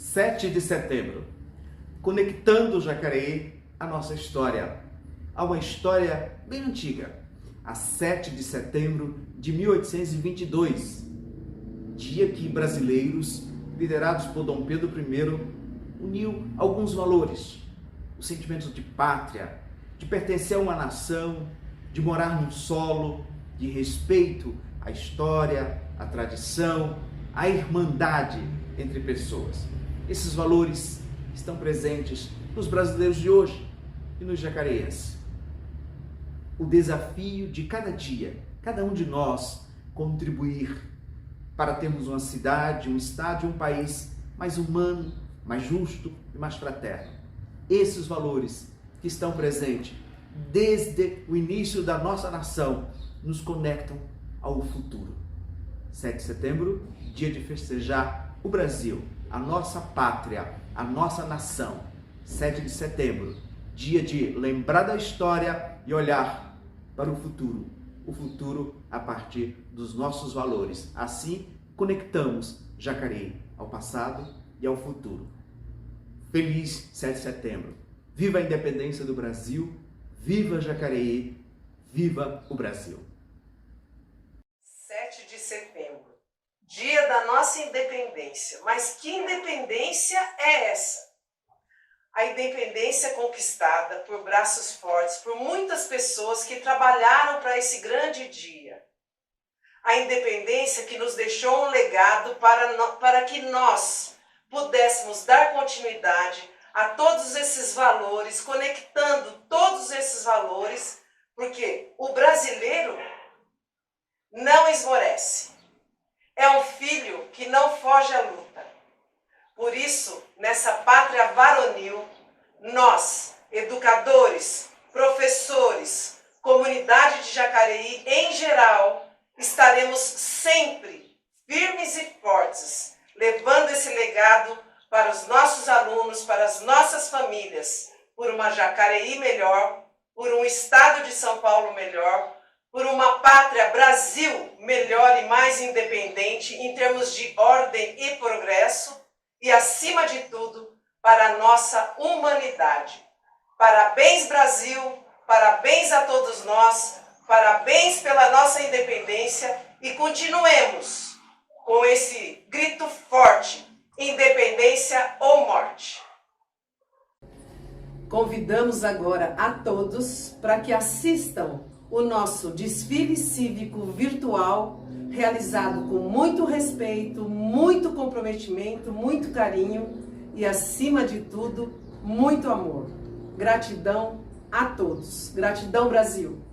7 de setembro, conectando Jacareí à nossa história, a uma história bem antiga, a 7 de setembro de 1822, dia que brasileiros, liderados por Dom Pedro I, uniu alguns valores, o sentimento de pátria, de pertencer a uma nação, de morar num solo, de respeito à história, à tradição, à irmandade entre pessoas. Esses valores estão presentes nos brasileiros de hoje e nos jacareienses. O desafio de cada dia, cada um de nós, contribuir para termos uma cidade, um estado e um país mais humano, mais justo e mais fraterno. Esses valores que estão presentes desde o início da nossa nação nos conectam ao futuro. 7 de setembro, dia de festejar o Brasil, a nossa pátria, a nossa nação. 7 de setembro, dia de lembrar da história e olhar para o futuro a partir dos nossos valores. Assim, conectamos Jacareí ao passado e ao futuro. Feliz 7 de setembro. Viva a independência do Brasil, viva Jacareí, viva o Brasil. 7 de setembro, dia da nossa independência. Mas que independência é essa? A independência conquistada por braços fortes, por muitas pessoas que trabalharam para esse grande dia. A independência que nos deixou um legado para que nós pudéssemos dar continuidade a todos esses valores, conectando todos esses valores, porque o brasileiro não esmorece. É um filho que não foge à luta. Por isso, nessa pátria varonil, nós, educadores, professores, comunidade de Jacareí em geral, estaremos sempre firmes e fortes, levando esse legado para os nossos alunos, para as nossas famílias, por uma Jacareí melhor, por um estado de São Paulo melhor, por uma pátria Brasil melhor e mais independente em termos de ordem e progresso e, acima de tudo, para a nossa humanidade. Parabéns, Brasil, parabéns a todos nós, parabéns pela nossa independência e continuemos com esse grito forte: independência ou morte. Convidamos agora a todos para que assistam o nosso desfile cívico virtual, realizado com muito respeito, muito comprometimento, muito carinho e, acima de tudo, muito amor. Gratidão a todos. Gratidão, Brasil!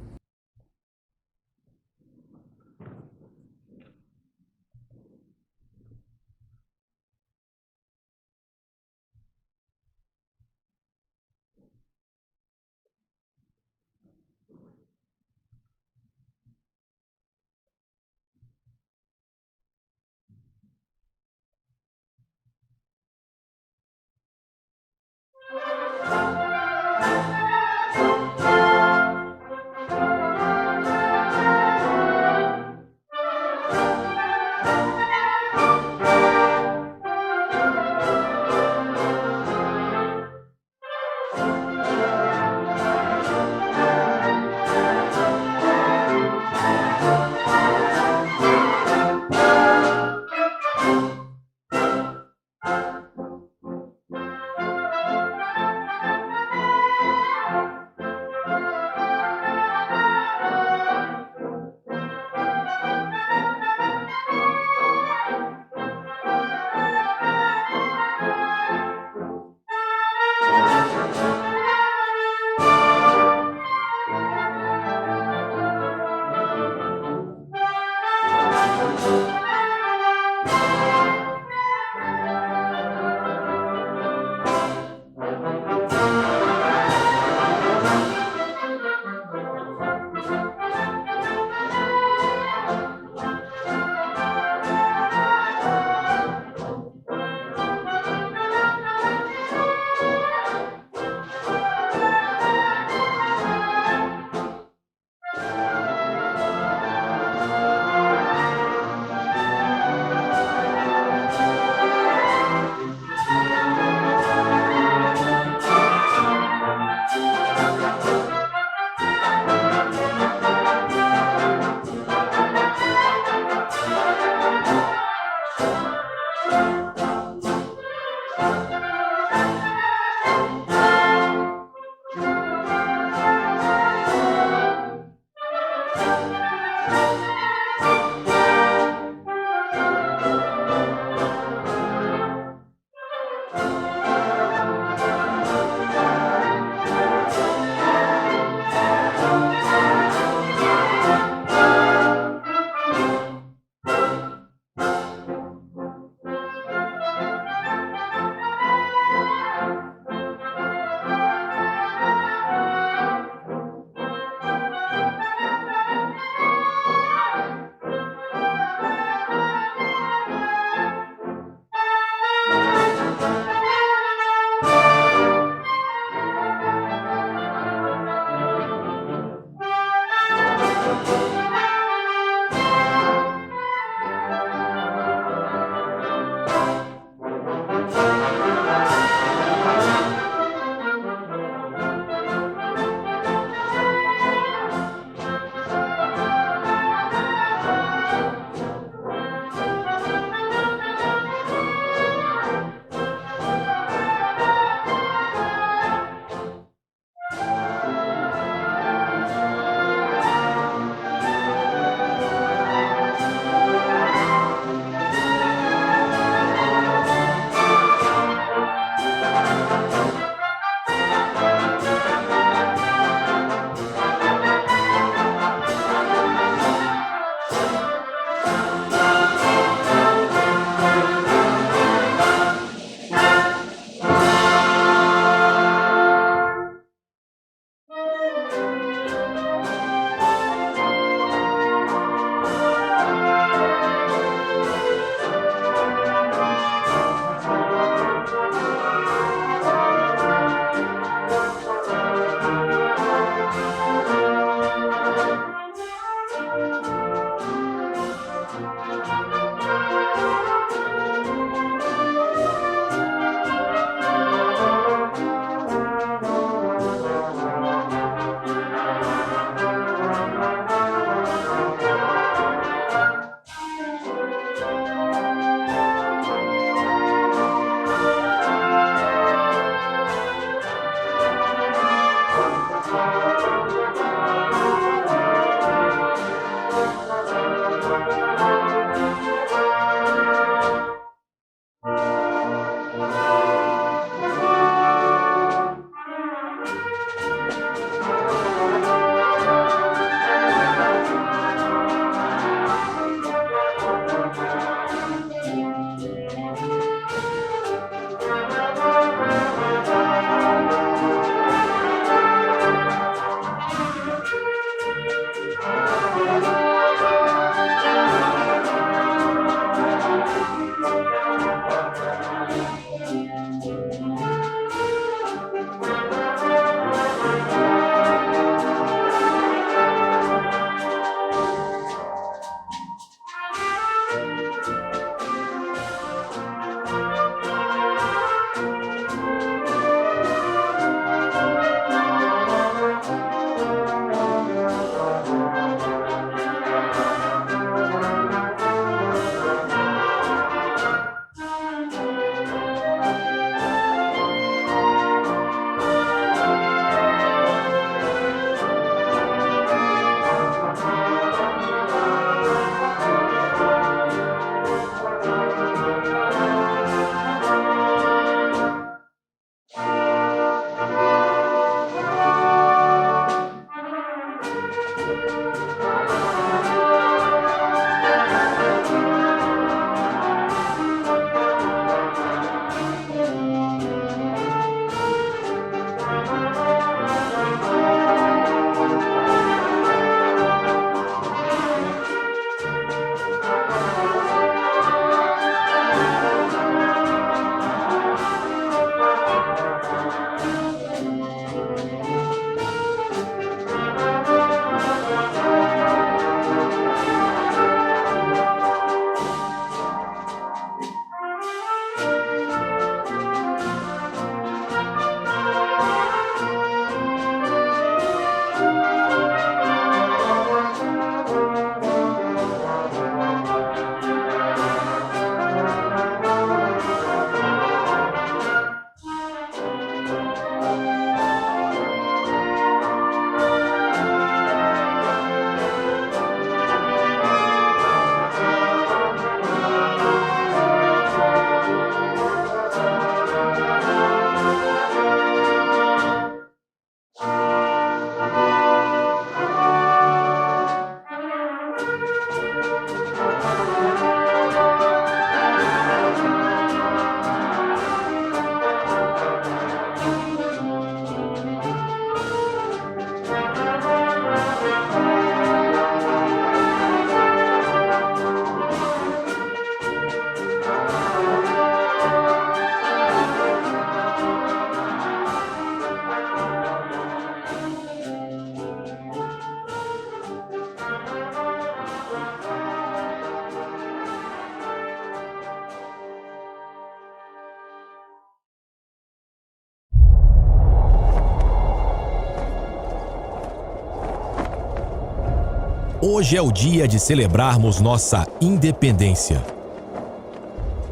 Hoje é o dia de celebrarmos nossa independência.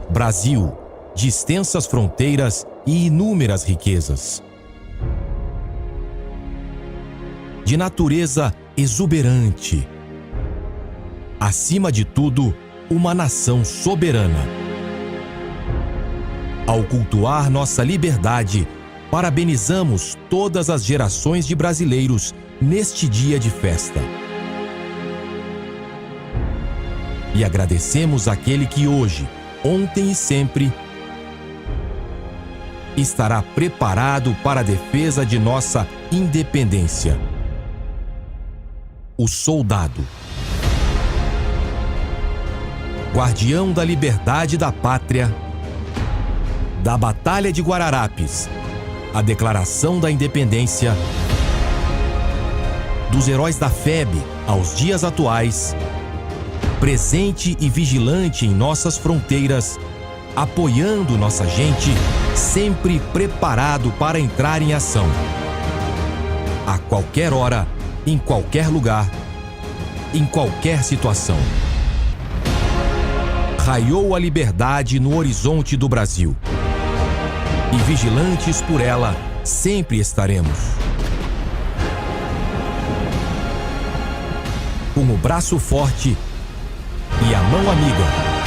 Brasil, de extensas fronteiras e inúmeras riquezas. De natureza exuberante. Acima de tudo, uma nação soberana. Ao cultuar nossa liberdade, parabenizamos todas as gerações de brasileiros neste dia de festa. E agradecemos àquele que hoje, ontem e sempre, estará preparado para a defesa de nossa independência. O soldado. Guardião da liberdade da pátria, da Batalha de Guararapes, a Declaração da Independência, dos heróis da FEB aos dias atuais, presente e vigilante em nossas fronteiras, apoiando nossa gente, sempre preparado para entrar em ação. A qualquer hora, em qualquer lugar, em qualquer situação. Raiou a liberdade no horizonte do Brasil. E vigilantes por ela, sempre estaremos. Com o braço forte e a mão amiga.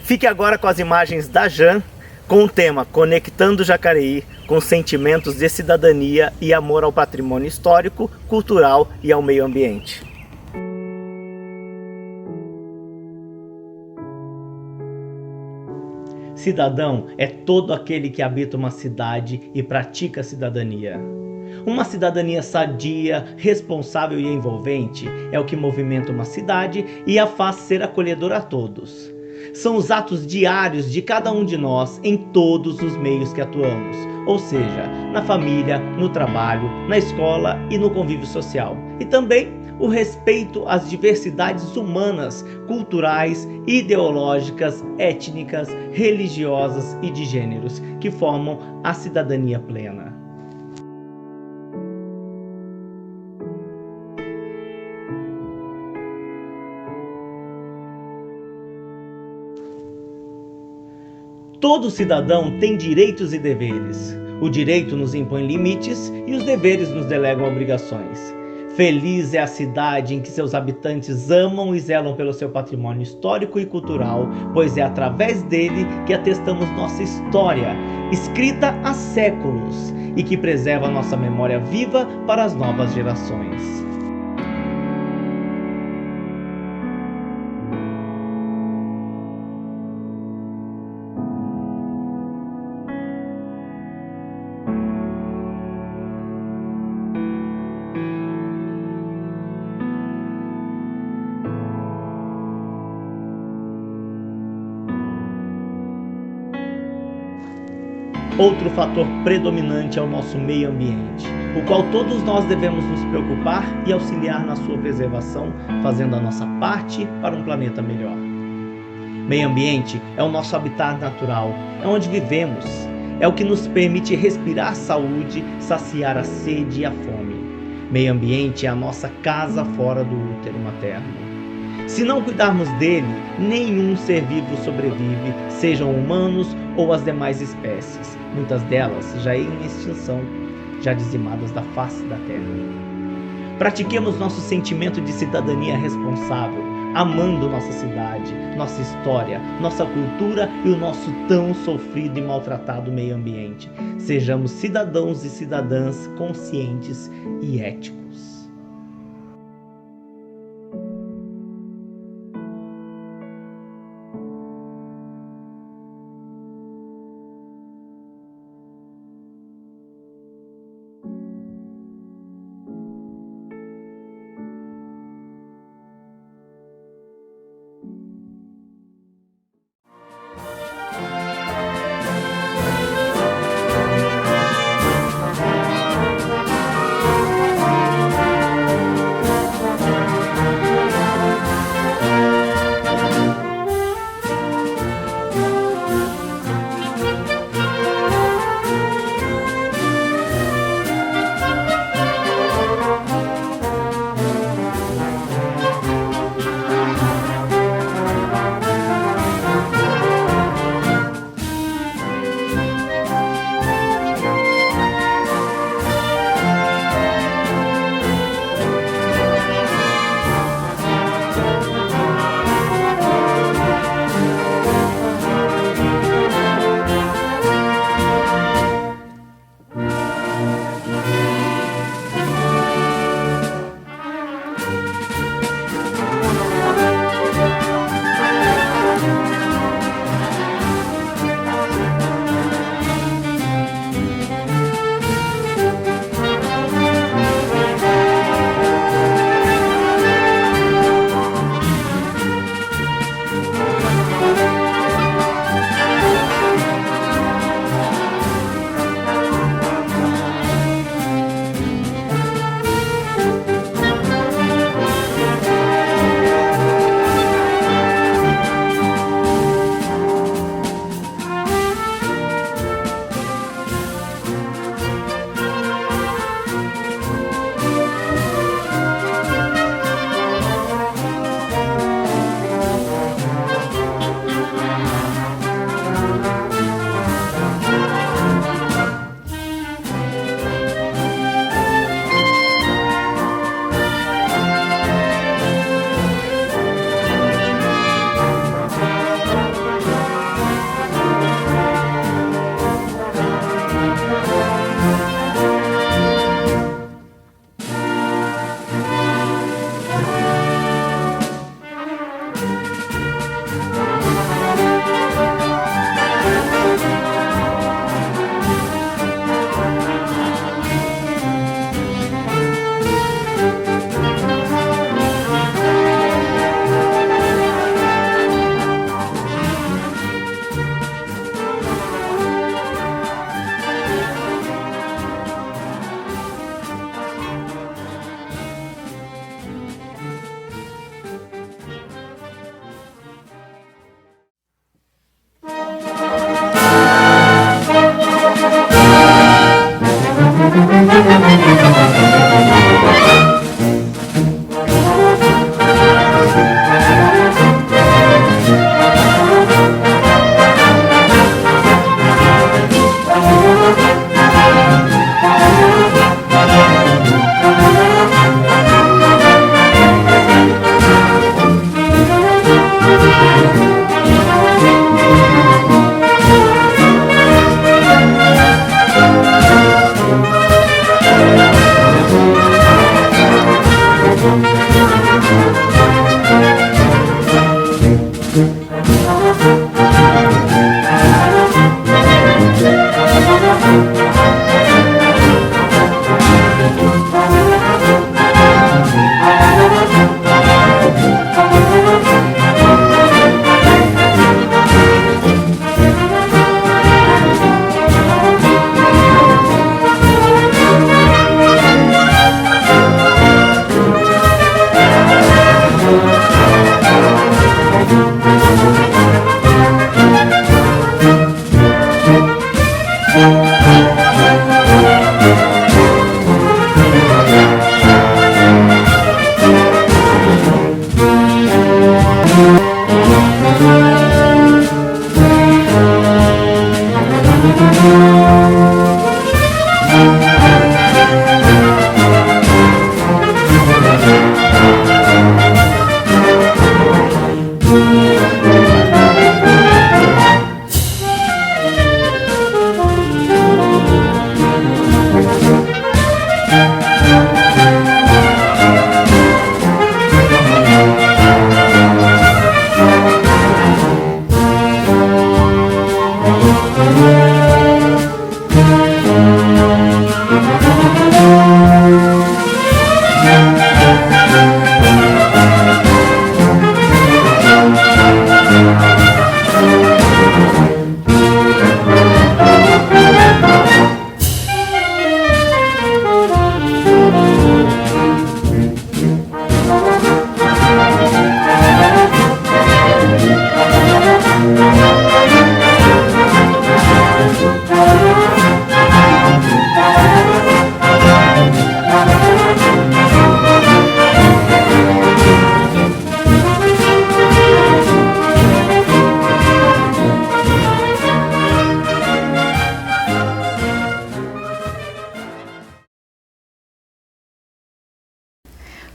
Fique agora com as imagens da Jan, com o tema Conectando Jacareí com sentimentos de cidadania e amor ao patrimônio histórico, cultural e ao meio ambiente. Cidadão é todo aquele que habita uma cidade e pratica a cidadania. Uma cidadania sadia, responsável e envolvente é o que movimenta uma cidade e a faz ser acolhedora a todos. São os atos diários de cada um de nós em todos os meios que atuamos, ou seja, na família, no trabalho, na escola e no convívio social. E também o respeito às diversidades humanas, culturais, ideológicas, étnicas, religiosas e de gêneros que formam a cidadania plena. Todo cidadão tem direitos e deveres. O direito nos impõe limites e os deveres nos delegam obrigações. Feliz é a cidade em que seus habitantes amam e zelam pelo seu patrimônio histórico e cultural, pois é através dele que atestamos nossa história, escrita há séculos, e que preserva nossa memória viva para as novas gerações. Outro fator predominante é o nosso meio ambiente, o qual todos nós devemos nos preocupar e auxiliar na sua preservação, fazendo a nossa parte para um planeta melhor. Meio ambiente é o nosso habitat natural, é onde vivemos, é o que nos permite respirar saúde, saciar a sede e a fome. Meio ambiente é a nossa casa fora do útero materno. Se não cuidarmos dele, nenhum ser vivo sobrevive, sejam humanos ou as demais espécies, muitas delas já em extinção, já dizimadas da face da Terra. Pratiquemos nosso sentimento de cidadania responsável, amando nossa cidade, nossa história, nossa cultura e o nosso tão sofrido e maltratado meio ambiente. Sejamos cidadãos e cidadãs conscientes e éticos.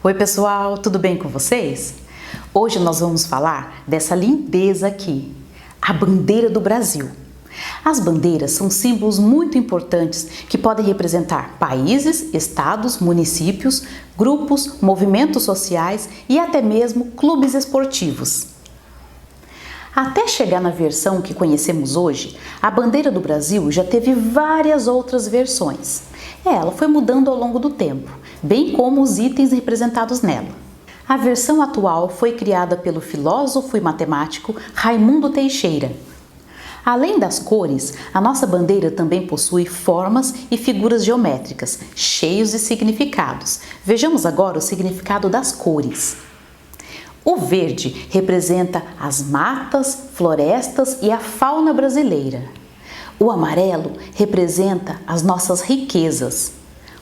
Oi pessoal, tudo bem com vocês? Hoje nós vamos falar dessa lindeza aqui, a bandeira do Brasil. As bandeiras são símbolos muito importantes que podem representar países, estados, municípios, grupos, movimentos sociais e até mesmo clubes esportivos. Até chegar na versão que conhecemos hoje, a bandeira do Brasil já teve várias outras versões. Ela foi mudando ao longo do tempo, bem como os itens representados nela. A versão atual foi criada pelo filósofo e matemático Raimundo Teixeira. Além das cores, a nossa bandeira também possui formas e figuras geométricas, cheios de significados. Vejamos agora o significado das cores. O verde representa as matas, florestas e a fauna brasileira. O amarelo representa as nossas riquezas.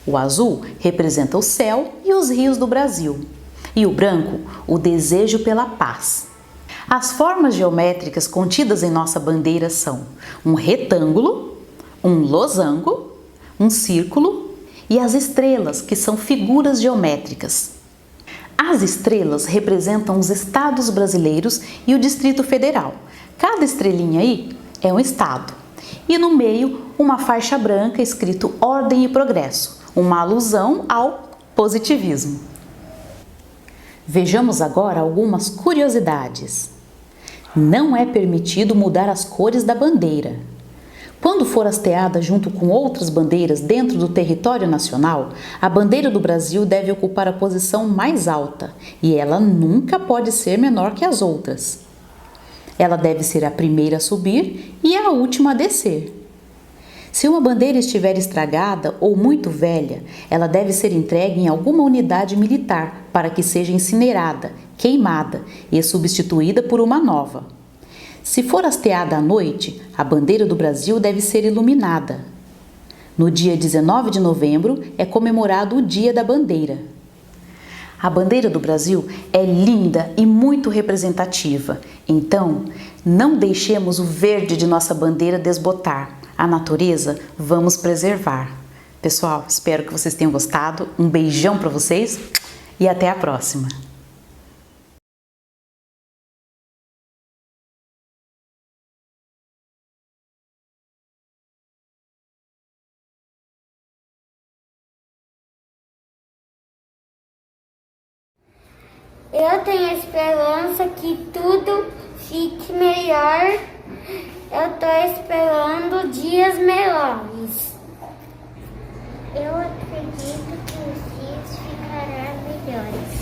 O azul representa o céu e os rios do Brasil. E o branco, o desejo pela paz. As formas geométricas contidas em nossa bandeira são um retângulo, um losango, um círculo e as estrelas, que são figuras geométricas. As estrelas representam os estados brasileiros e o Distrito Federal. Cada estrelinha aí é um estado. E no meio, uma faixa branca escrito Ordem e Progresso, uma alusão ao positivismo. Vejamos agora algumas curiosidades. Não é permitido mudar as cores da bandeira. Quando for hasteada junto com outras bandeiras dentro do território nacional, a bandeira do Brasil deve ocupar a posição mais alta e ela nunca pode ser menor que as outras. Ela deve ser a primeira a subir e a última a descer. Se uma bandeira estiver estragada ou muito velha, ela deve ser entregue em alguma unidade militar para que seja incinerada, queimada e substituída por uma nova. Se for hasteada à noite, a bandeira do Brasil deve ser iluminada. No dia 19 de novembro é comemorado o Dia da Bandeira. A bandeira do Brasil é linda e muito representativa, então não deixemos o verde de nossa bandeira desbotar. A natureza vamos preservar. Pessoal, espero que vocês tenham gostado. Um beijão para vocês e até a próxima. Eu tenho esperança que tudo fique melhor. Eu tô esperando dias melhores. Eu acredito que os dias ficarão melhores.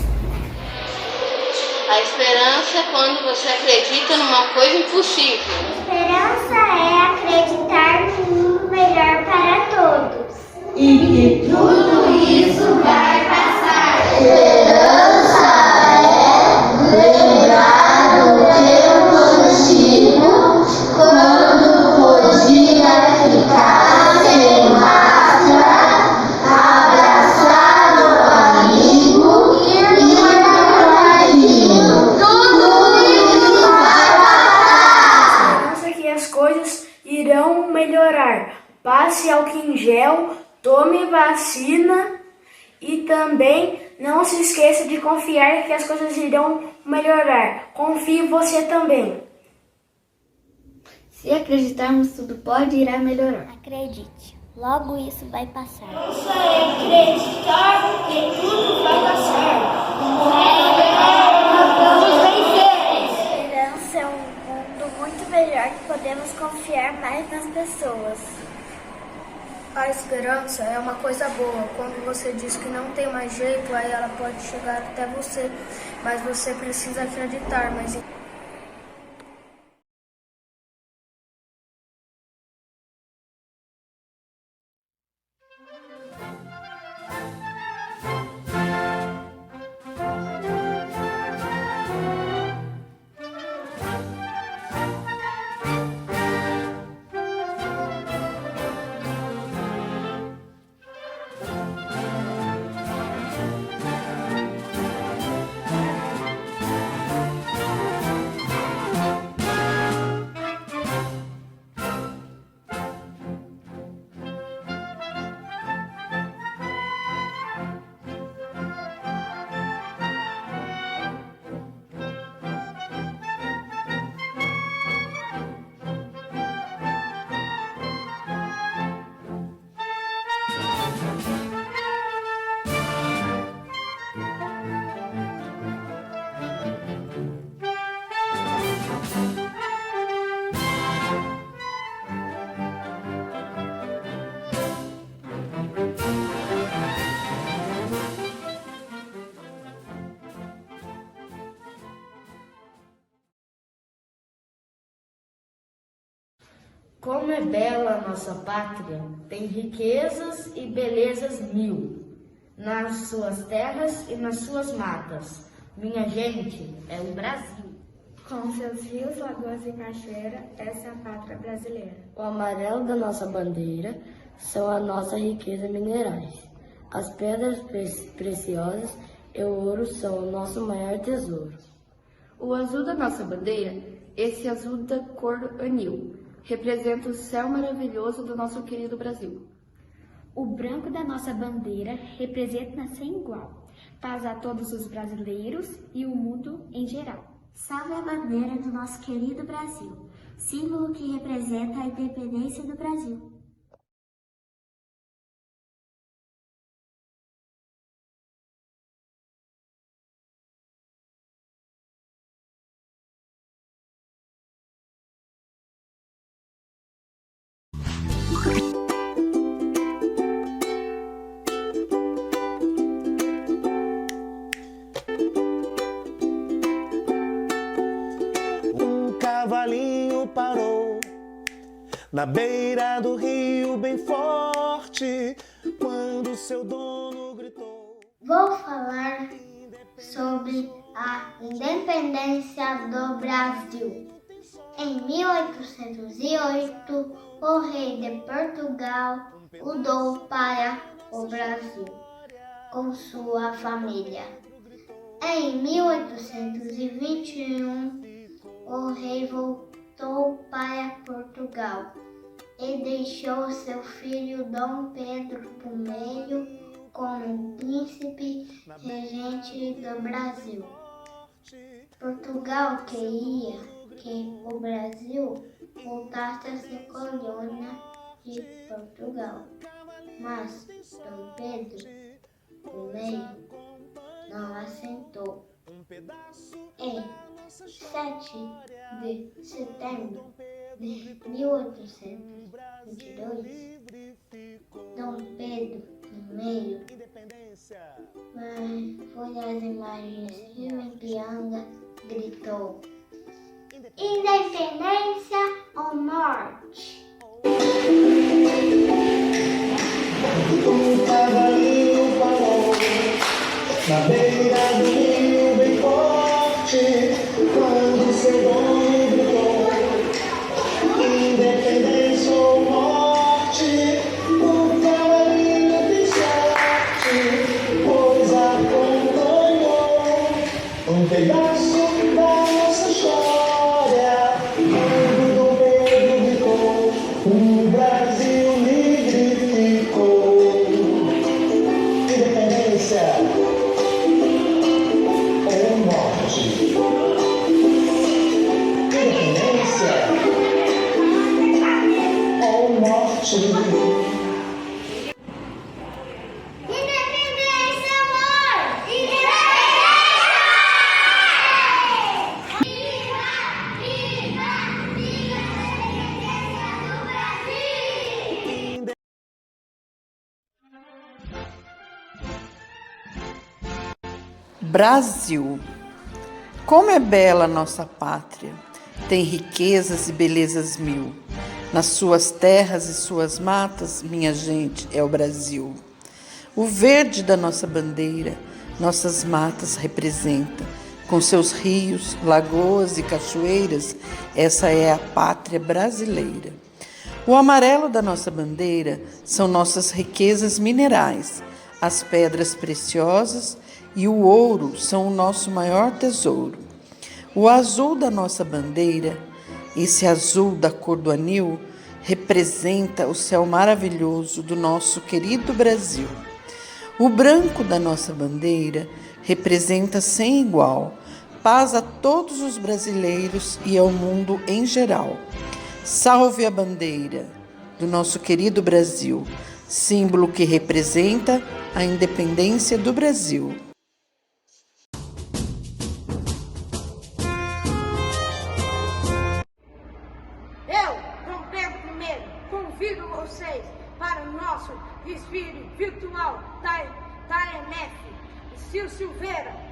A esperança é quando você acredita numa coisa impossível. A esperança é acreditar num mundo melhor para todos. E que tudo isso vai passar. Esperança é lembrar o tempo antigo, quando podia ficar passe álcool em gel, tome vacina e também não se esqueça de confiar que as coisas irão melhorar. Confie você também. Se acreditarmos, tudo pode e irá melhorar. Acredite, logo isso vai passar. Nossa, acreditar que tudo vai passar. Vamos vencer. A esperança é um mundo muito melhor que podemos confiar mais nas pessoas. A esperança é uma coisa boa. Quando você diz que não tem mais jeito, aí ela pode chegar até você. Mas você precisa acreditar. Como é bela a nossa pátria, tem riquezas e belezas mil, nas suas terras e nas suas matas. Minha gente, é o Brasil. Com seus rios, lagoas e cachoeiras, essa é a pátria brasileira. O amarelo da nossa bandeira são a nossa riqueza minerais. As pedras preciosas e o ouro são o nosso maior tesouro. O azul da nossa bandeira, esse azul da cor anil, representa o céu maravilhoso do nosso querido Brasil. O branco da nossa bandeira representa sem igual, paz a todos os brasileiros e o mundo em geral. Salve a bandeira do nosso querido Brasil, símbolo que representa a independência do Brasil. Cavalinho parou na beira do rio bem forte, quando seu dono gritou. Vou falar sobre a independência do Brasil. Em 1808, o rei de Portugal mudou para o Brasil com sua família. Em 1821, o rei voltou para Portugal e deixou seu filho Dom Pedro I como príncipe regente do Brasil. Portugal queria que o Brasil voltasse a ser colônia de Portugal, mas Dom Pedro I não aceitou. Em 7 de setembro de 1822, Dom Pedro I foi às imagens Rio Ipiranga, gritou: Independência ou morte? Um cavalinho parou na beira do rio bem forte, quando seu dono gritou: independência ou morte. O cavalinho fez sorte, pois acompanhou um pedaço da nossa história, quando Dom Pedro gritou: um Brasil livre. Brasil, como é bela nossa pátria, tem riquezas e belezas mil. Nas suas terras e suas matas, minha gente, é o Brasil. O verde da nossa bandeira, nossas matas representa. Com seus rios, lagoas e cachoeiras, essa é a pátria brasileira. O amarelo da nossa bandeira são nossas riquezas minerais, as pedras preciosas e o ouro são o nosso maior tesouro. O azul da nossa bandeira, esse azul da cor do anil, representa o céu maravilhoso do nosso querido Brasil. O branco da nossa bandeira representa sem igual, paz a todos os brasileiros e ao mundo em geral. Salve a bandeira do nosso querido Brasil, símbolo que representa a independência do Brasil. Convido vocês para o nosso desfile virtual da EMF. Sil Silveira.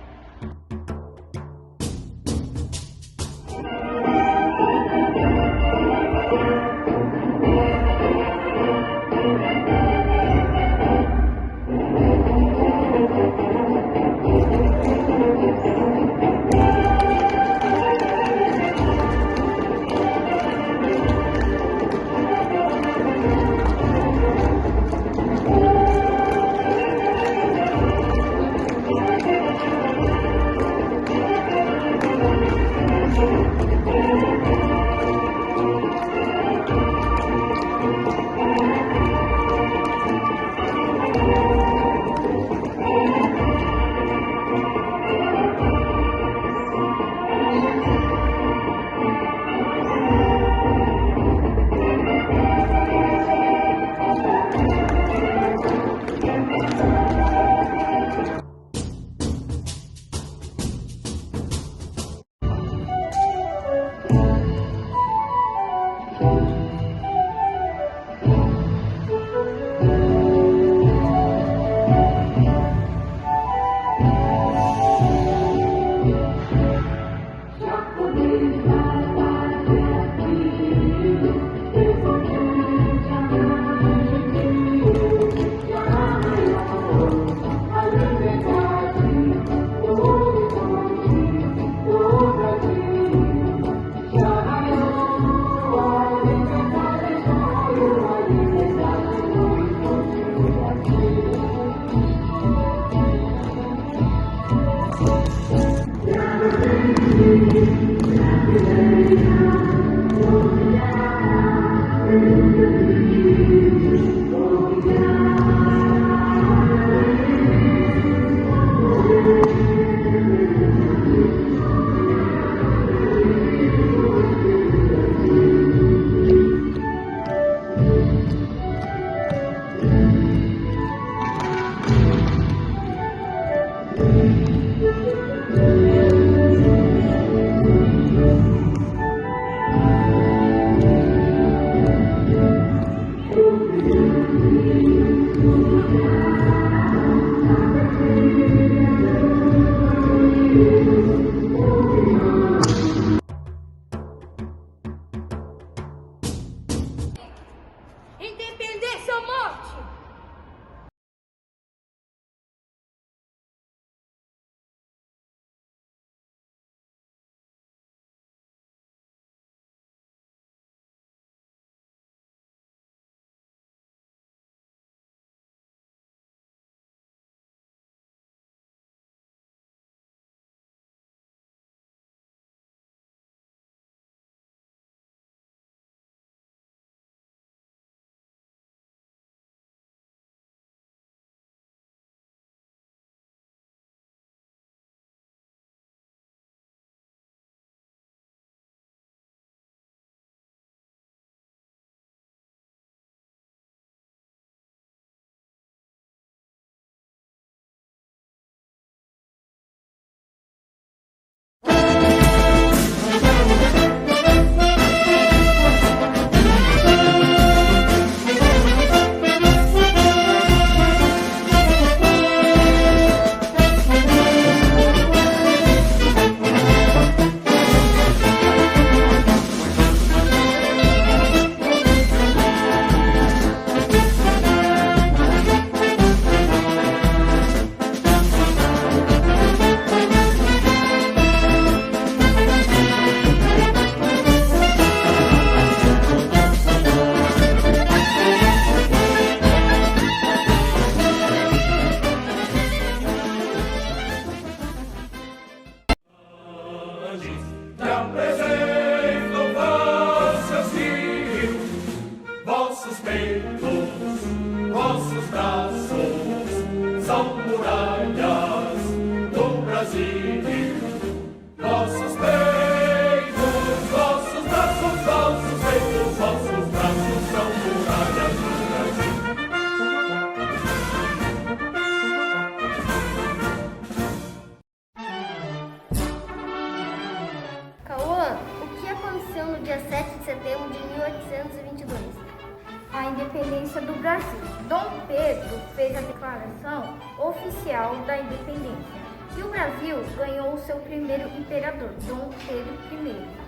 independência do Brasil. Dom Pedro fez a declaração oficial da independência e o Brasil ganhou o seu primeiro imperador, Dom Pedro I.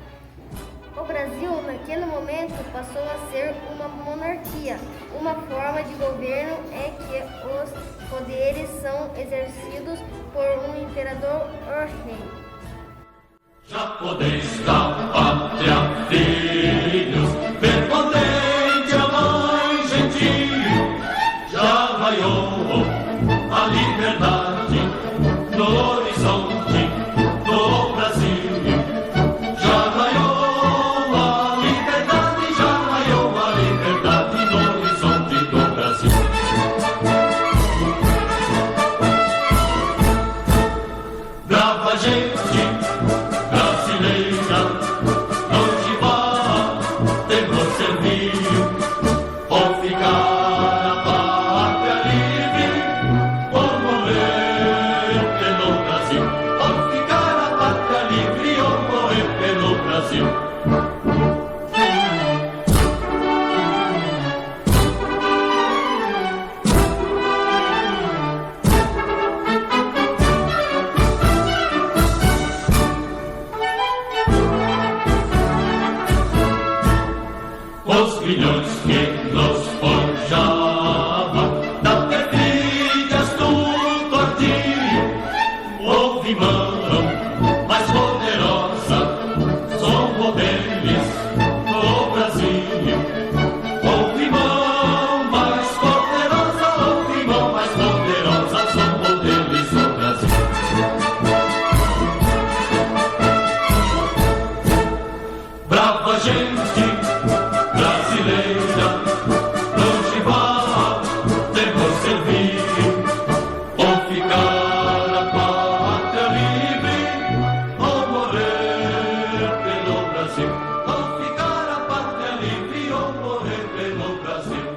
O Brasil, naquele momento, passou a ser uma monarquia. Uma forma de governo é que os poderes são exercidos por um imperador ou rei. Já podeis da pátria, filhos, ver contente a mãe gentil. Já raiou a liberdade no horizonte do Brasil. Já raiou a liberdade, já raiou a liberdade no horizonte do Brasil. Brava gente brasileira, onde vá, temos servir, ou ficar a pátria livre, ou morrer pelo Brasil, ou ficar a pátria livre, ou morrer pelo Brasil. Os milhões que nos forjavam da perfídia do tortinho, houve mão mais poderosa, somos deles no Brasil. Houve mão mais poderosa, houve mão mais poderosa, somos deles no Brasil. Brava gente brasileira, longe vá, temos servir, ou ficar a pátria livre, ou morrer pelo Brasil, ou ficar a pátria livre, ou morrer pelo Brasil.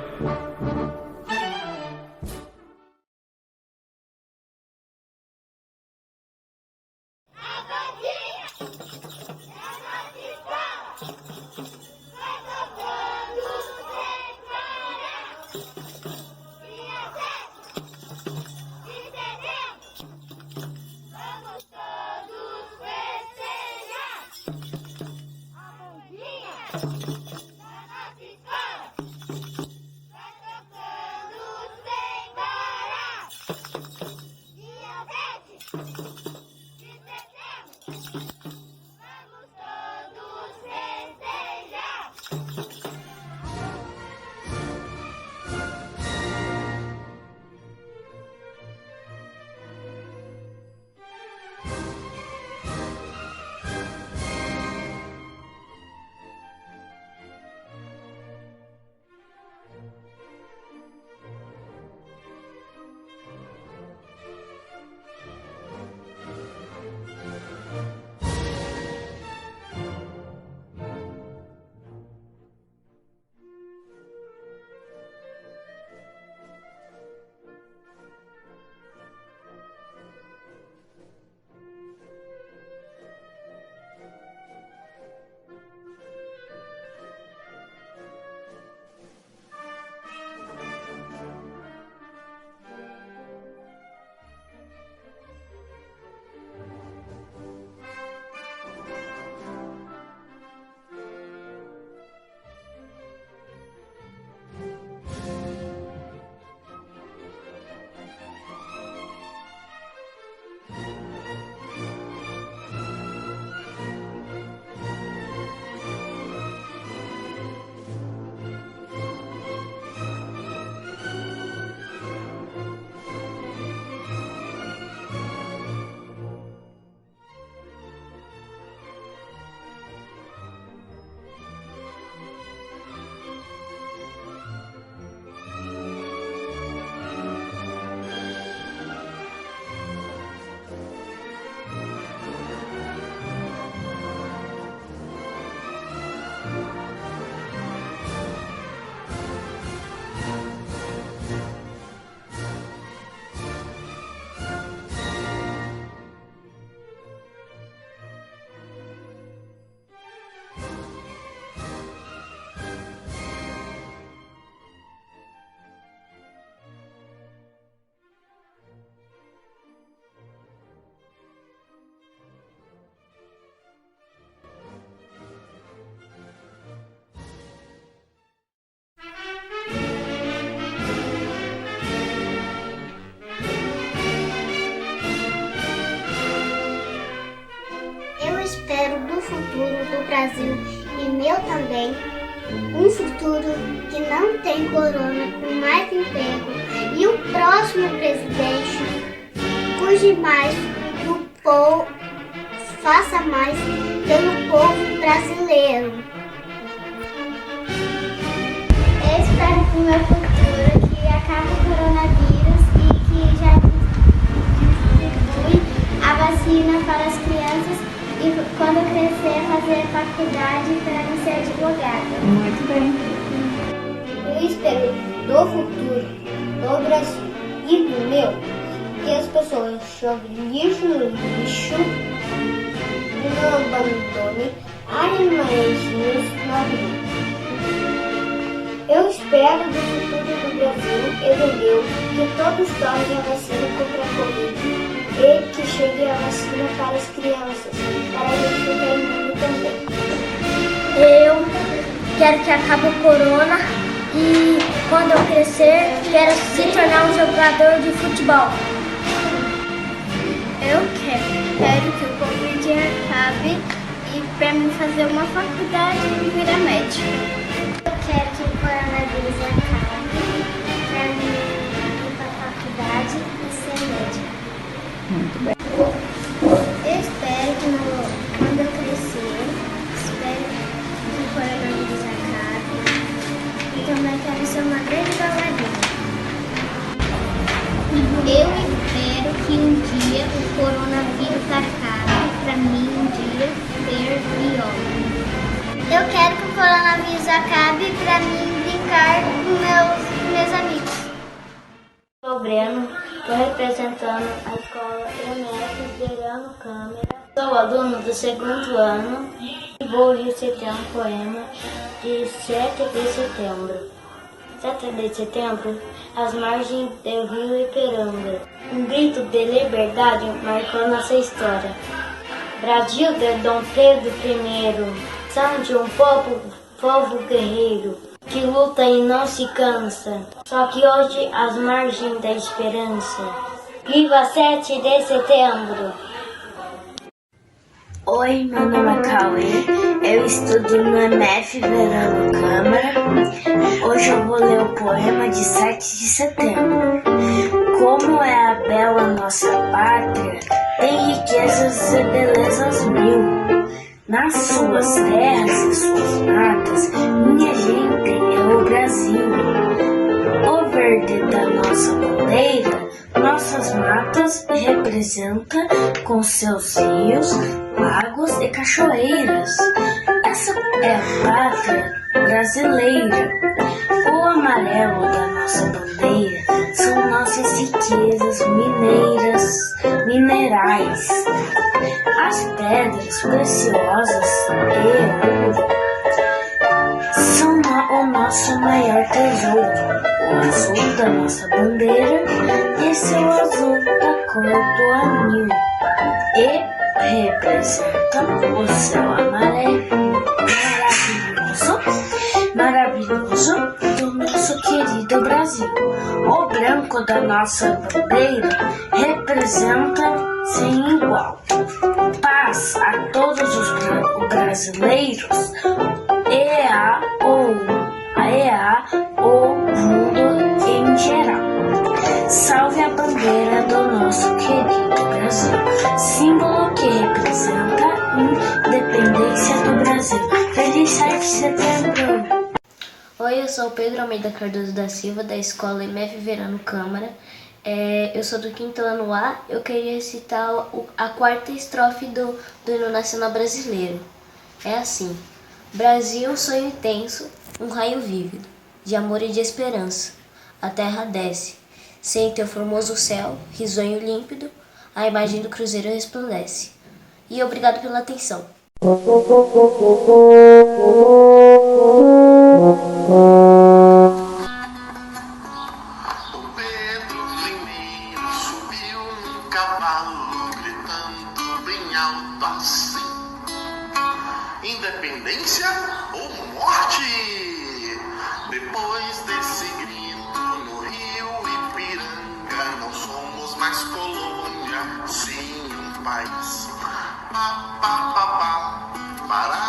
Brasil e meu também. Um futuro que não tem corona, com mais emprego. E o próximo presidente, cuide mais do povo, faça mais pelo povo brasileiro. Eu espero que no meu futuro que acabe o coronavírus e que já distribui a vacina para as crianças e quando crescer fazer faculdade para não ser advogada. Muito bem. Eu espero do futuro do Brasil e do meu que as pessoas joguem lixo no lixo e não abandonem animaizinhos na rua. Eu espero do futuro do Brasil e do meu que todos tomem a vacina contra a Covid e que chegue a vacina para as crianças, para a gente ficar imune também. Eu quero que acabe o corona e quando eu crescer, quero se tornar um jogador de futebol. Eu quero que o Covid acabe e para mim fazer uma faculdade e virar médico. Eu quero que o coronavírus acabe para mim ir para a faculdade e ser médico. Muito bem. Eu espero que quando eu crescer, espero que o coronavírus acabe e também quero ser uma grande bailarina. Eu espero que um dia o coronavírus acabe para mim um dia ser biólogo. Eu quero que o coronavírus acabe para mim brincar com meus amigos. Sou o Breno, estou representando a escola EMF Verano Câmara. Sou aluno do 2º ano e vou recitar um poema de 7 de setembro. 7 de setembro, às margens do rio Ipiranga. Um grito de liberdade marcou nossa história. Brasil de Dom Pedro I, são de um povo guerreiro, que luta e não se cansa, só que hoje às margens da esperança. Viva 7 de setembro! Oi, meu nome é Cauê, eu estudo no MF Verano Câmara. Hoje eu vou ler o poema de 7 de setembro. Como é a bela nossa pátria, tem riquezas e belezas mil. Nas suas terras e suas matas, minha gente é o Brasil. O verde da nossa bandeira, nossas matas representa com seus rios, lagos e cachoeiras. Essa é a pátria brasileira. O amarelo da nossa bandeira são nossas riquezas minerais. As pedras preciosas e ouro são o nosso maior tesouro. O azul da nossa bandeira e seu azul da cor do anil. E representam o céu amarelo maravilhoso do nosso querido Brasil. O branco da nossa bandeira representa sem igual. Paz a todos os brasileiros o mundo em geral. Salve a bandeira do nosso querido Brasil, símbolo que representa a independência do Brasil. Feliz 7 de setembro! Oi, eu sou o Pedro Almeida Cardoso da Silva, da escola MF Verano Câmara. Eu sou do 5º ano A. Eu queria recitar a 4ª estrofe do hino nacional brasileiro. É assim: Brasil, sonho intenso, um raio vívido, de amor e de esperança. A terra desce, sem teu formoso céu, risonho límpido, a imagem do cruzeiro resplandece. E obrigado pela atenção. Independência ou morte? Depois desse grito no rio Ipiranga, não somos mais colônia, sim um país. Pá, pá, pá, pá, pará,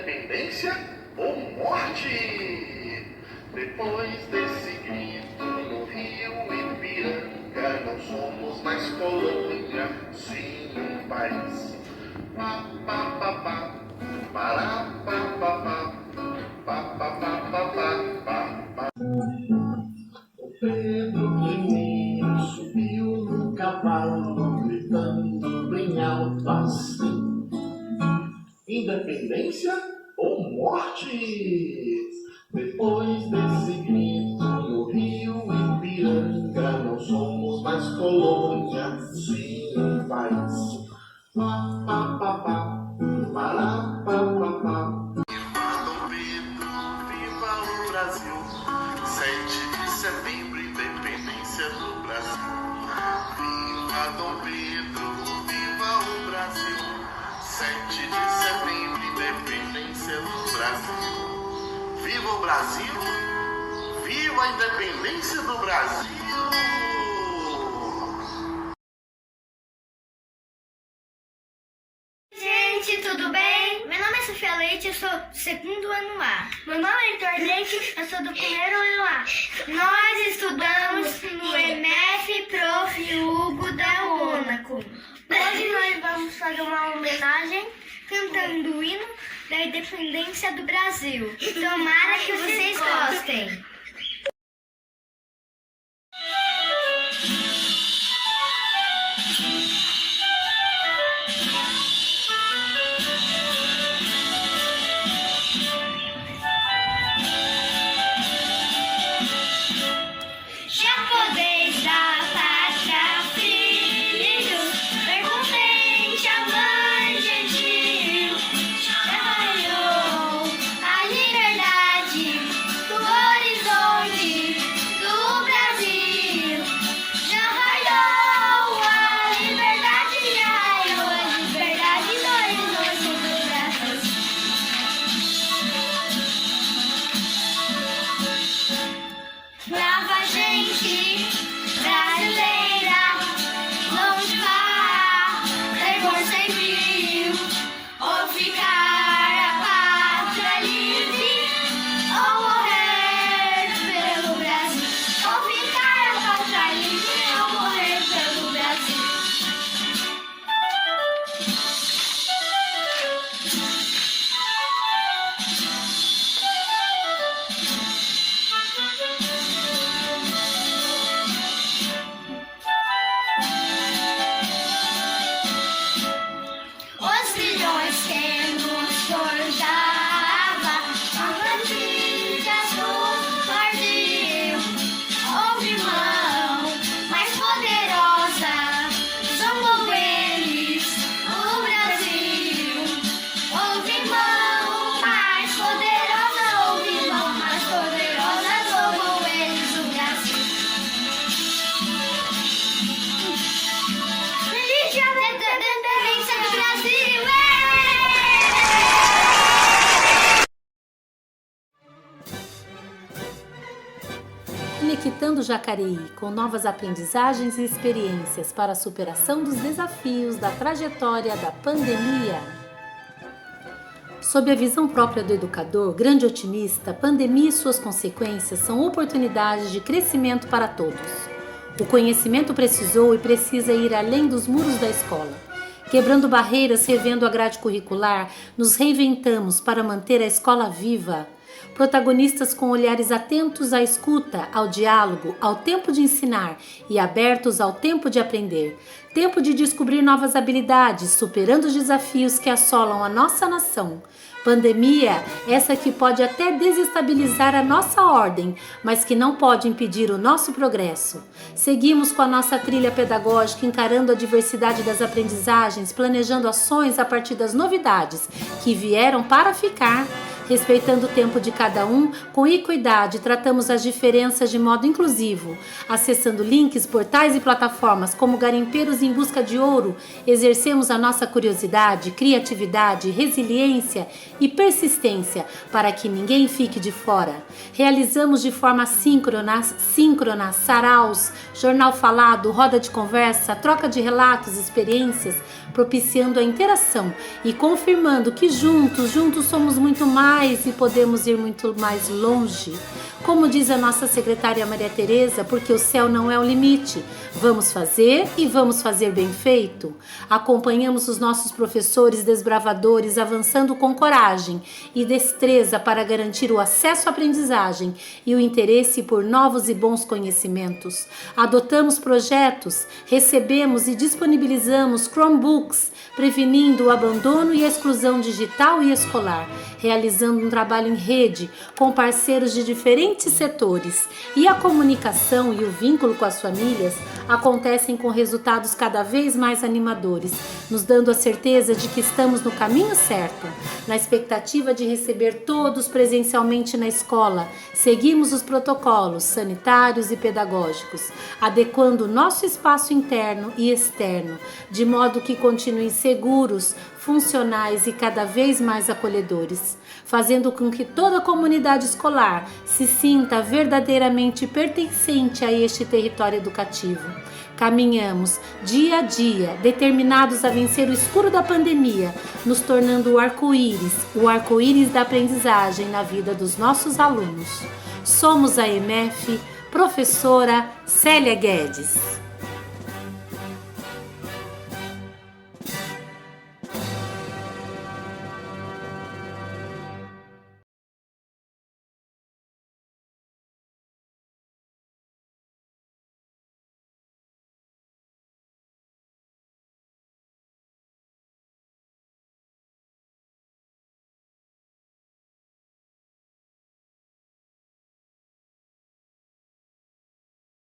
independência ou morte? Depois desse grito no rio Ipiranga, não somos mais colônia, sim um país. Pá, pá, pá, pá, pará, pá, pá, pá, pá, pá, pá, pá, pá, pá. O Pedro Pequenino subiu no cavalo, gritando bem alto assim: independência ou morte? Depois desse grito no rio Ipiranga, não somos mais colônia, sim um país. Pá, pá, pá, pá, pará, pá, pá, pá. Viva o Brasil, 7 de setembro, independência do Brasil. Viva Dom Pedro, viva o Brasil, 7 de setembro, independência do Brasil. Viva o Brasil, viva a independência do Brasil. Gente, tudo bem? Meu nome é Sofia Leite, eu sou do 2º ano A. Meu nome é Heitor Leite, eu sou do 1º ano A. Nós estudamos no MF Prof. Hugo da Mônaco. Hoje nós vamos fazer uma homenagem cantando o hino da independência do Brasil. Tomara que vocês gostem. Conectando Jacareí com novas aprendizagens e experiências para a superação dos desafios da trajetória da pandemia. Sob a visão própria do educador, grande otimista, a pandemia e suas consequências são oportunidades de crescimento para todos. O conhecimento precisou e precisa ir além dos muros da escola. Quebrando barreiras, revendo a grade curricular, nos reinventamos para manter a escola viva. Protagonistas com olhares atentos à escuta, ao diálogo, ao tempo de ensinar e abertos ao tempo de aprender. Tempo de descobrir novas habilidades, superando os desafios que assolam a nossa nação. Pandemia, essa que pode até desestabilizar a nossa ordem, mas que não pode impedir o nosso progresso. Seguimos com a nossa trilha pedagógica, encarando a diversidade das aprendizagens, planejando ações a partir das novidades que vieram para ficar. Respeitando o tempo de cada um, com equidade, tratamos as diferenças de modo inclusivo, acessando links, portais e plataformas como garimpeiros em busca de ouro, exercemos a nossa curiosidade, criatividade, resiliência e persistência para que ninguém fique de fora. Realizamos de forma síncrona, saraus, jornal falado, roda de conversa, troca de relatos, experiências, propiciando a interação e confirmando que juntos somos muito mais e podemos ir muito mais longe. Como diz a nossa secretária Maria Tereza, porque o céu não é o limite. Vamos fazer e vamos fazer bem feito. Acompanhamos os nossos professores desbravadores avançando com coragem e destreza para garantir o acesso à aprendizagem e o interesse por novos e bons conhecimentos. Adotamos projetos, recebemos e disponibilizamos Chromebooks, prevenindo o abandono e a exclusão digital e escolar, realizando um trabalho em rede com parceiros de diferentes setores. E a comunicação e o vínculo com as famílias acontecem com resultados cada vez mais animadores, nos dando a certeza de que estamos no caminho certo. Na expectativa de receber todos presencialmente na escola, seguimos os protocolos sanitários e pedagógicos, adequando o nosso espaço interno e externo, de modo que continuem seguros, funcionais e cada vez mais acolhedores, fazendo com que toda a comunidade escolar se sinta verdadeiramente pertencente a este território educativo. Caminhamos dia a dia, determinados a vencer o escuro da pandemia, nos tornando o arco-íris da aprendizagem na vida dos nossos alunos. Somos a EMF, professora Célia Guedes.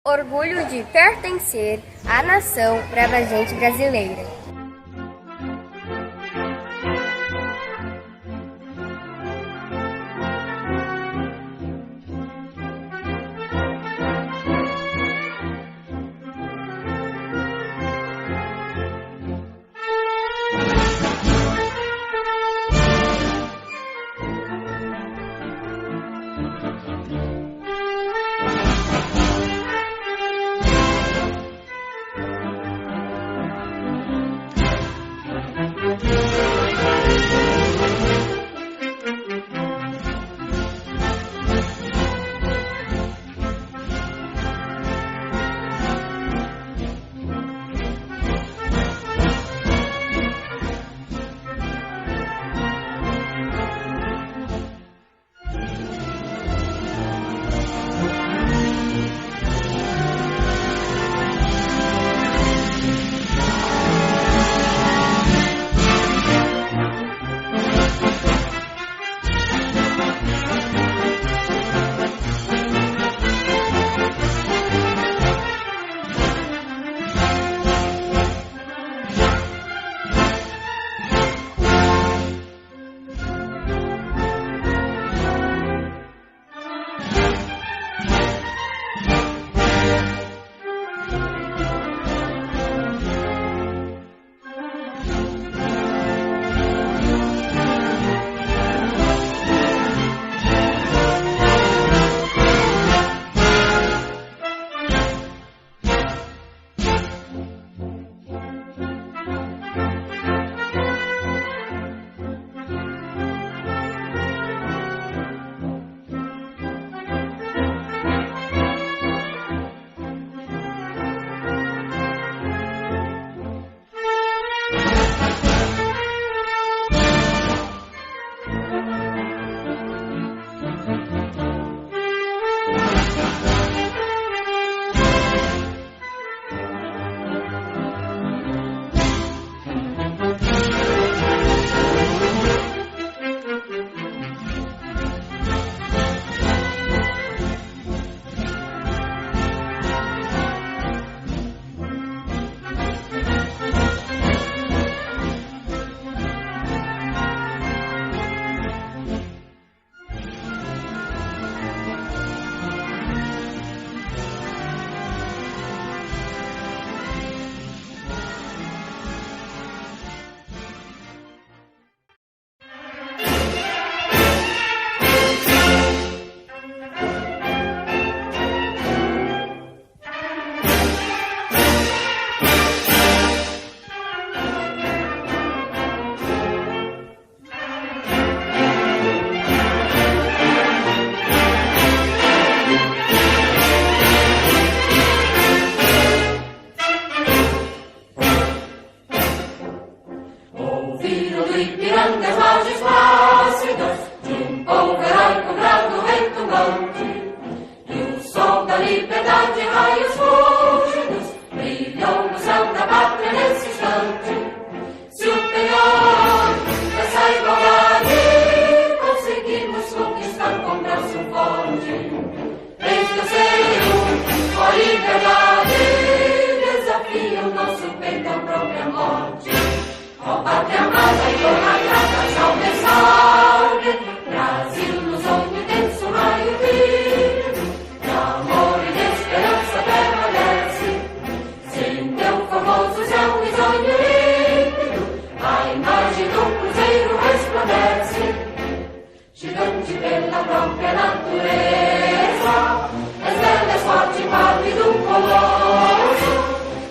Orgulho de pertencer à nação bravagente brasileira. grandes lajes plácidas de um povo heróico brado retumbante. E o sol da liberdade, raios fúlgidos, brilhou no céu da pátria nesse instante. Se o penhor dessa igualdade conseguimos conquistar com braço forte, desde o seio, a liberdade desafia o nosso peito à própria morte. Ó pátria amada e idolatrada, salve, salve, Brasil no sonho intenso, raio vivo, de amor e de esperança permanece. Sem teu famoso céu risonho límpido, a imagem do cruzeiro resplandece. Gigante pela própria natureza, és bela, és forte, pálido, colosso,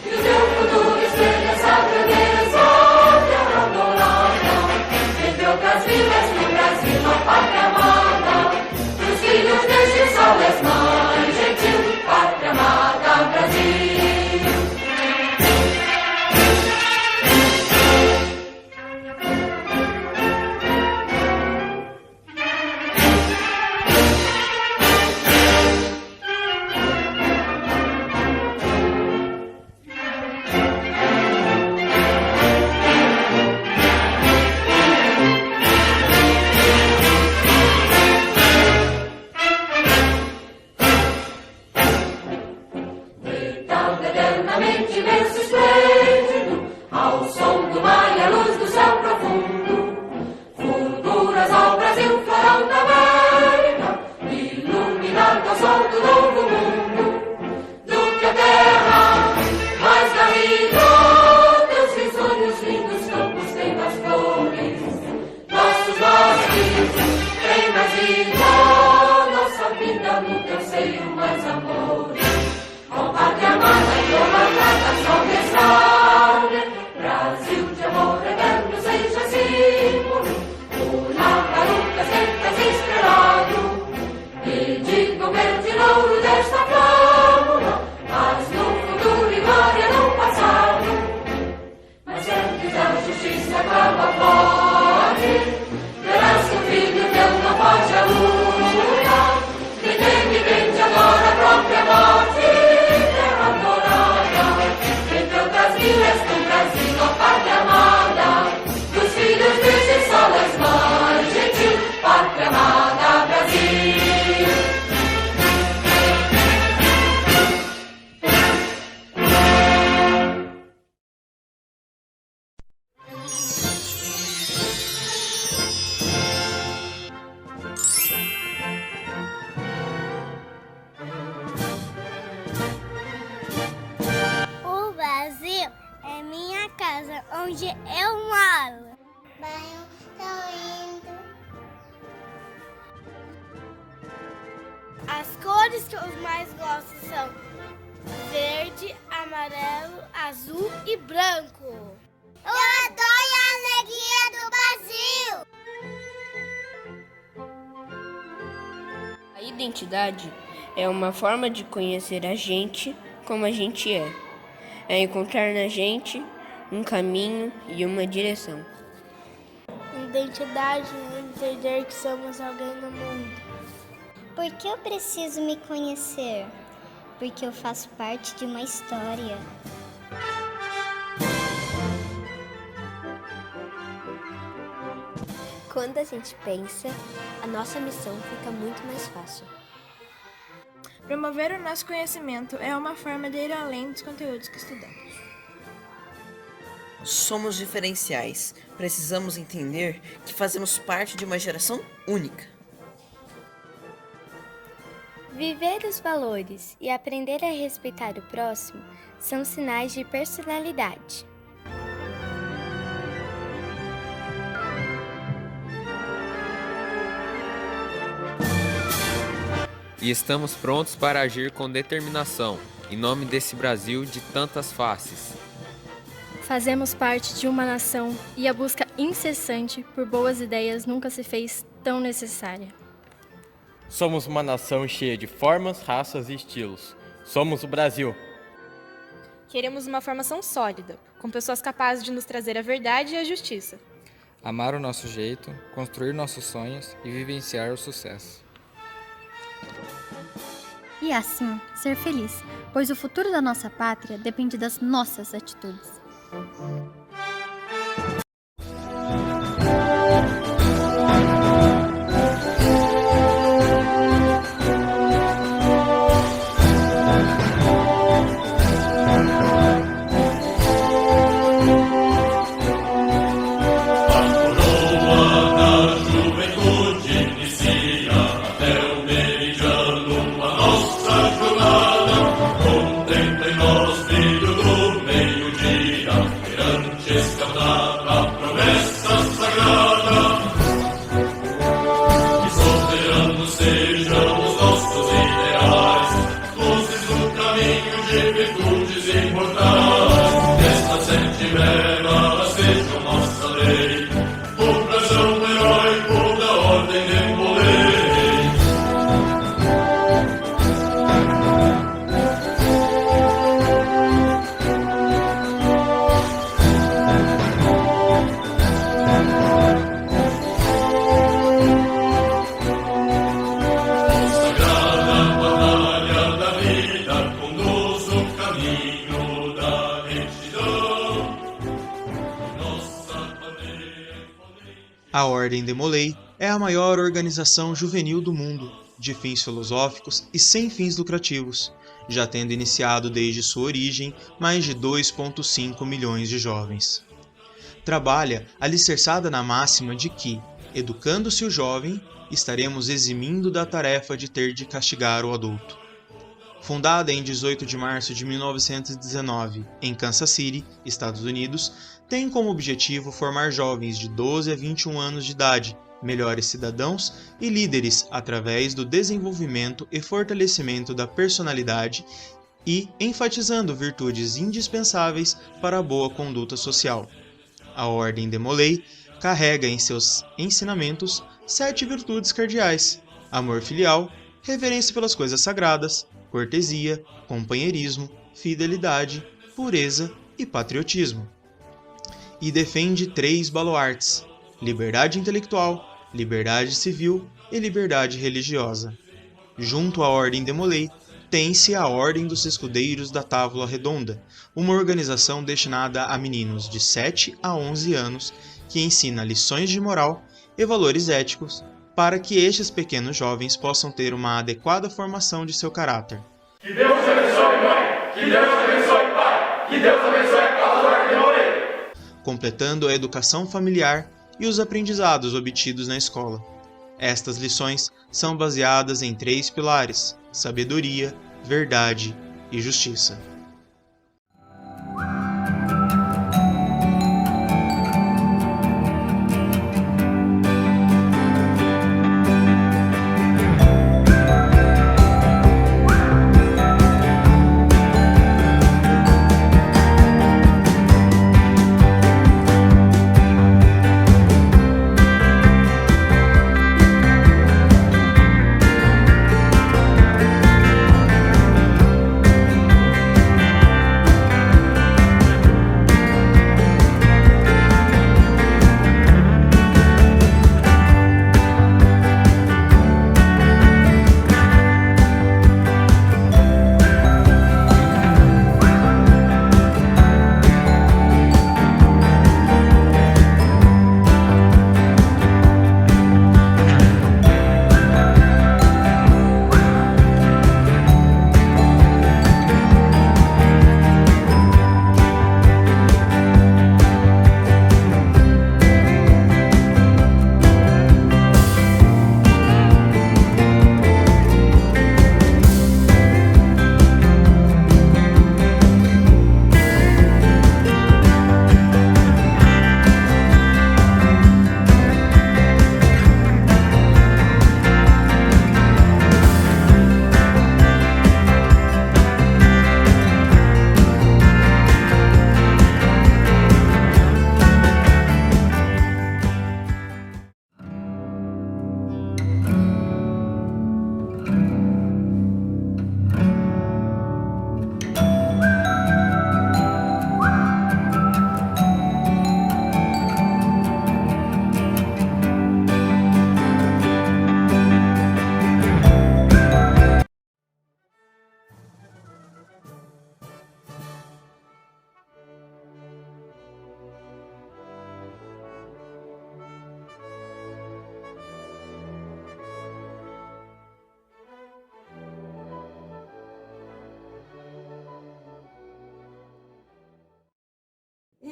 e o teu futuro espelha essa grandeza. Entre outras vilas do Brasil, a pátria amada, dos filhos deste sol és mãe gentil, pátria amada, Brasil. Eternamente imenso, esplêndido, ao som do mar e à luz do céu profundo, fulguras ao Brasil, florão da América, iluminado ao sol do novo mundo. Do que a terra mais garrido, teus risonhos lindos campos têm mais flores, nossos bosques têm mais vida, nossa vida no teu seio mais amores. Ó pátria amada e idolatrada, salve, salve, Brasil de amor eterno seja símbolo, o Nacarucas tentas estrelado, e diga o verde louro desta flâmula, mas no futuro e glória no passado. Mas antes da justiça acaba forte, verás que o filho teu não foge à luta, que tem e vende agora a própria morte. Entre outras vilas do Brasil, a pátria amada, dos filhos deste sol és mãe gentil, pátria amada, Brasil. É minha casa, onde eu moro. Banho, tô indo. As cores que eu mais gosto são verde, amarelo, azul e branco. Eu adoro a alegria do Brasil. A identidade é uma forma de conhecer a gente como a gente é. É encontrar na gente um caminho e uma direção. Identidade é entender que somos alguém no mundo. Por que eu preciso me conhecer? Porque eu faço parte de uma história. Quando a gente pensa, a nossa missão fica muito mais fácil. Promover o nosso conhecimento é uma forma de ir além dos conteúdos que estudamos. Somos diferenciais. Precisamos entender que fazemos parte de uma geração única. Viver os valores e aprender a respeitar o próximo são sinais de personalidade. E estamos prontos para agir com determinação, em nome desse Brasil de tantas faces. Fazemos parte de uma nação e a busca incessante por boas ideias nunca se fez tão necessária. Somos uma nação cheia de formas, raças e estilos. Somos o Brasil. Queremos uma formação sólida, com pessoas capazes de nos trazer a verdade e a justiça. amar o nosso jeito, construir nossos sonhos e vivenciar o sucesso. E assim, ser feliz, pois o futuro da nossa pátria depende das nossas atitudes. A Ordem de Molay é a maior organização juvenil do mundo, de fins filosóficos e sem fins lucrativos, já tendo iniciado desde sua origem mais de 2,5 milhões de jovens. Trabalha alicerçada na máxima de que, educando-se o jovem, estaremos eximindo da tarefa de ter de castigar o adulto. Fundada em 18 de março de 1919 em Kansas City, Estados Unidos, tem como objetivo formar jovens de 12 a 21 anos de idade, melhores cidadãos e líderes através do desenvolvimento e fortalecimento da personalidade e enfatizando virtudes indispensáveis para a boa conduta social. A Ordem de Molay carrega em seus ensinamentos 7 virtudes cardeais: amor filial, reverência pelas coisas sagradas, cortesia, companheirismo, fidelidade, pureza e patriotismo. E defende 3 baluartes: liberdade intelectual, liberdade civil e liberdade religiosa. Junto à Ordem de Molay, tem-se a Ordem dos Escudeiros da Távola Redonda, uma organização destinada a meninos de 7 a 11 anos que ensina lições de moral e valores éticos para que estes pequenos jovens possam ter uma adequada formação de seu caráter. Que Deus abençoe, mãe! Que Deus abençoe, pai! Que Deus abençoe a causa da Ordem de Molay! Completando a educação familiar e os aprendizados obtidos na escola. Estas lições são baseadas em 3 pilares: sabedoria, verdade e justiça.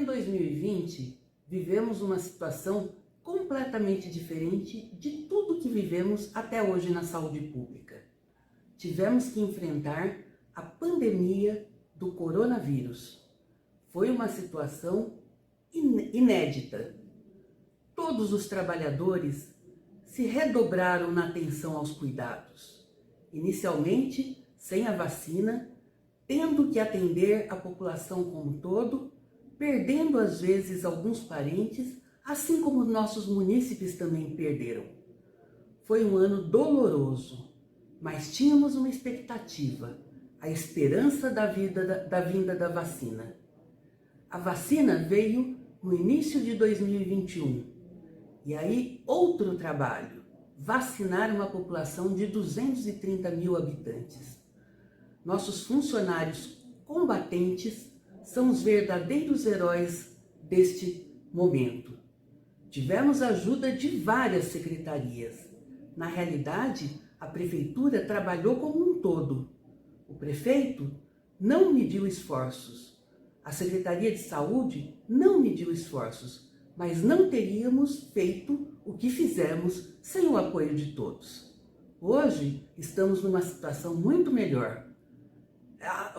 Em 2020, vivemos uma situação completamente diferente de tudo que vivemos até hoje na saúde pública. Tivemos que enfrentar a pandemia do coronavírus. Foi uma situação inédita. Todos os trabalhadores se redobraram na atenção aos cuidados. Inicialmente, sem a vacina, tendo que atender a população como um todo, perdendo às vezes alguns parentes, assim como nossos munícipes também perderam. Foi um ano doloroso, mas tínhamos uma expectativa, a esperança da vinda da vacina. A vacina veio no início de 2021. E aí, outro trabalho, vacinar uma população de 230 mil habitantes. Nossos funcionários combatentes são os verdadeiros heróis deste momento. Tivemos a ajuda de várias secretarias. Na realidade, a prefeitura trabalhou como um todo. O prefeito não mediu esforços. A Secretaria de Saúde não mediu esforços, mas não teríamos feito o que fizemos sem o apoio de todos. Hoje, estamos numa situação muito melhor.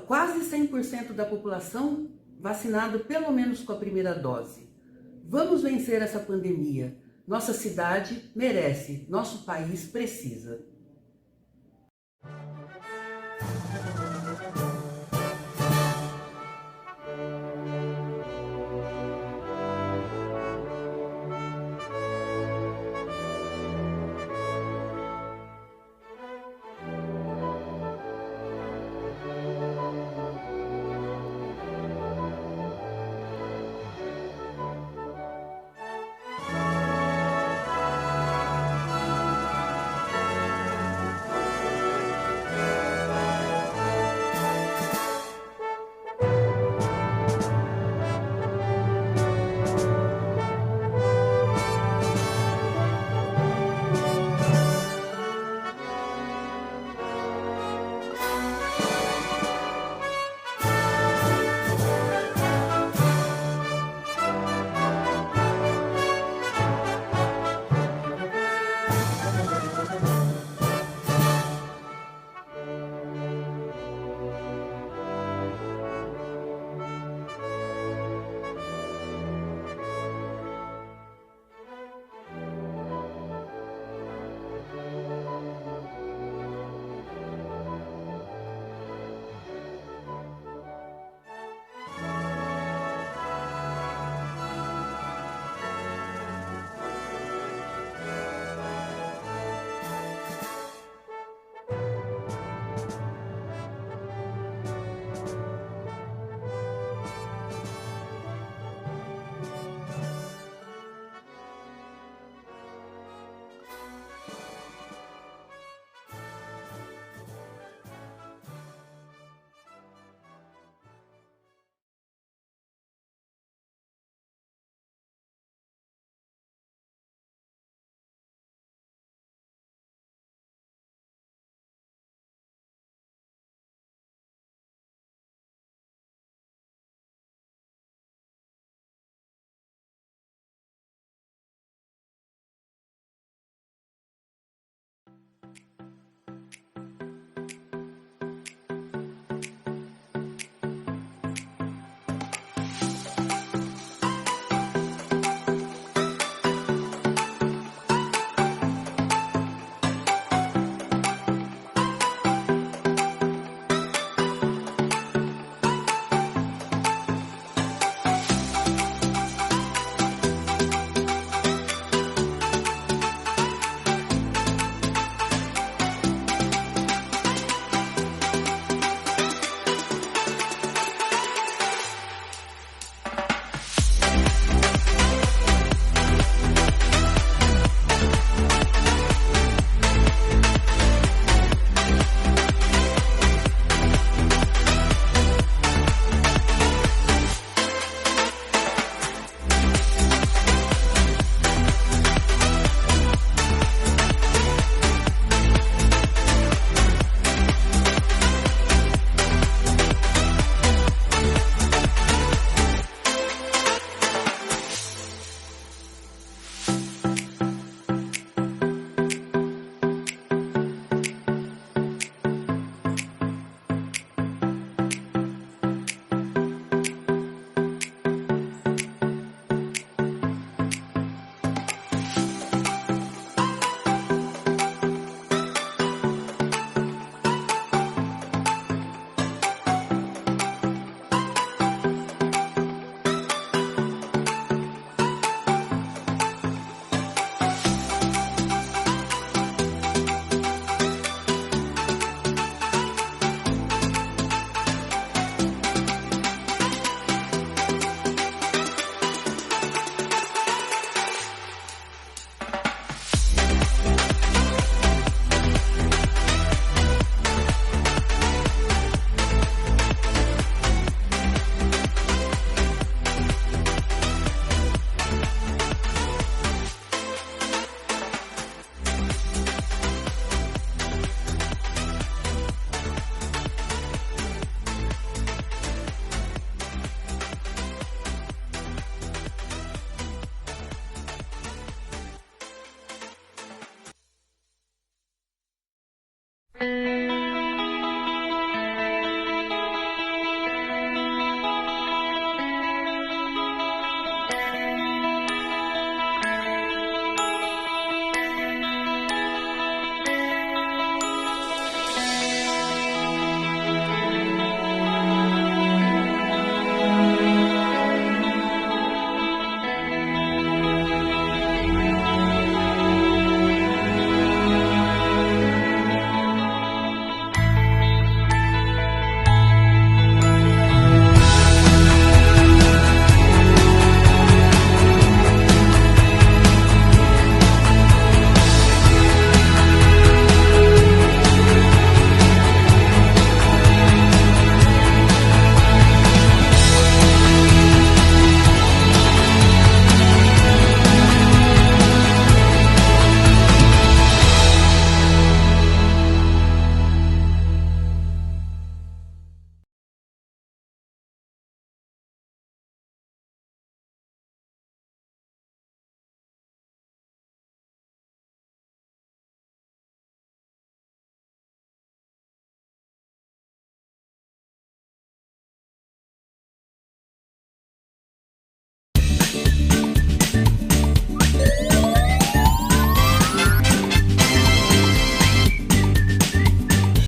Quase 100% da população vacinada pelo menos com a primeira dose. Vamos vencer essa pandemia. Nossa cidade merece, nosso país precisa.